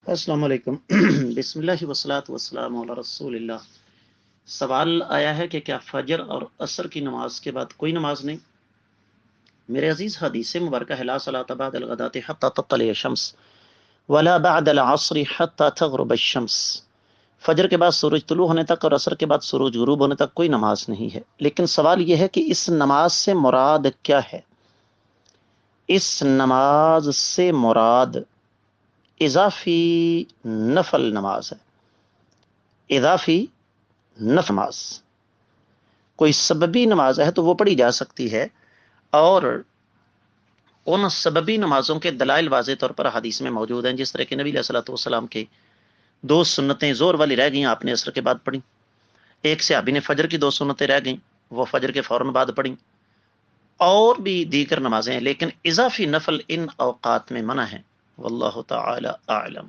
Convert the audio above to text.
السلام علیکم۔ بسم اللہ والصلاۃ والسلام علی رسول اللہ۔ سوال آیا ہے کہ کیا فجر اور عصر کی نماز کے بعد کوئی نماز نہیں؟ میرے عزیز، حدیث مبارکہ ہے لا صلاۃ بعد الغداۃ حتی تطلع الشمس ولا بعد العصر حتی تغرب الشمس۔ فجر کے بعد سورج طلوع ہونے تک اور عصر کے بعد سورج غروب ہونے تک کوئی نماز نہیں ہے، لیکن سوال یہ ہے کہ اس نماز سے مراد کیا ہے؟ اس نماز سے مراد اضافی نفل نماز ہے۔ اضافی نفل نماز کوئی سببی نماز ہے تو وہ پڑھی جا سکتی ہے، اور ان سببی نمازوں کے دلائل واضح طور پر حدیث میں موجود ہیں، جس طرح کہ نبی علیہ الصلوۃ والسلام کے دو سنتیں زور والی رہ گئیں، آپ نے عصر کے بعد پڑھی۔ ایک صحابی نے فجر کی دو سنتیں رہ گئیں، وہ فجر کے فوراً بعد پڑھیں۔ اور بھی دیگر نمازیں ہیں، لیکن اضافی نفل ان اوقات میں منع ہے۔ واللہ تعالی اعلم۔